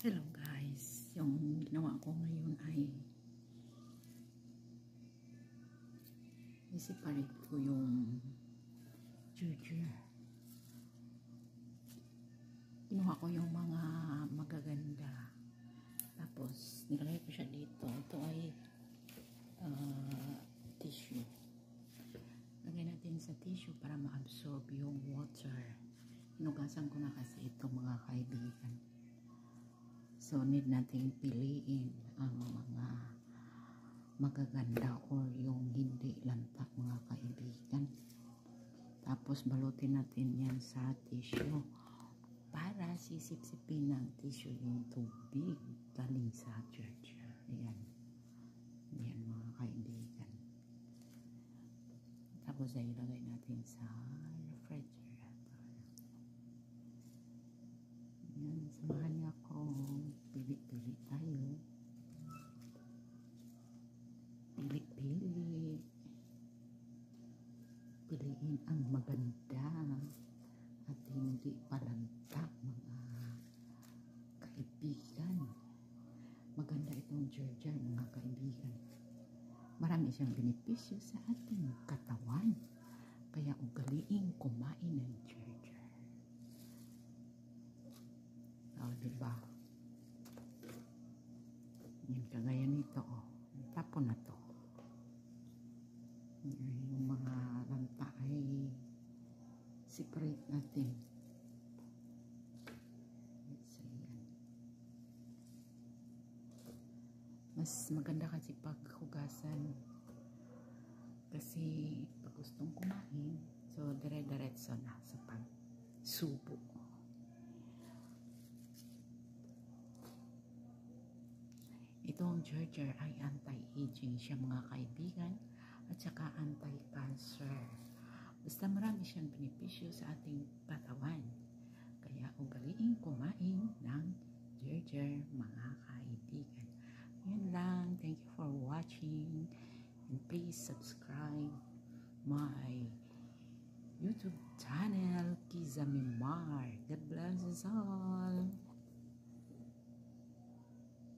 Hello guys, yung ginawa ko ngayon ay i-separate ko yung ginger. Kinuha ko yung mga magaganda, tapos nilagay ko siya dito. Ito ay tissue. Lagay natin sa tissue para ma-absorb yung water. Hinugasan ko na kasi ito mga kaibigan. So, need nating piliin ang mga magaganda or yung hindi lantak mga kaibigan. Tapos, balutin natin yan sa tissue para sisip-sipin ng tissue yung tubig galing sa ginger. Ayan. Ayan mga kaibigan. Tapos, ay ilagay natin sa refrigerator. Ayan, samahan niya ako. Pili-pili tayo. Pili-pili. Piliin ang maganda at hindi palantak mga kaibigan. Maganda itong ginger mga kaibigan. Marami siyang benepisyo sa ating katawan. Kaya ugaliin kumain ng ginger. Diba? Yan, kagaya nito, tapon na to. Yung mga lanta ay separate natin. So, yan. Mas maganda kasi paghugasan kasi pag gustong kumain, so dire-diretso na sa pagsubo. Itong ginger ay anti-aging siya mga kaibigan at saka anti-cancer. Basta marami siyang benepisyo sa ating katawan. Kaya ugaliin kumain ng ginger mga kaibigan. Yun lang. Thank you for watching. And please subscribe my YouTube channel, Kizamimar. God bless us all.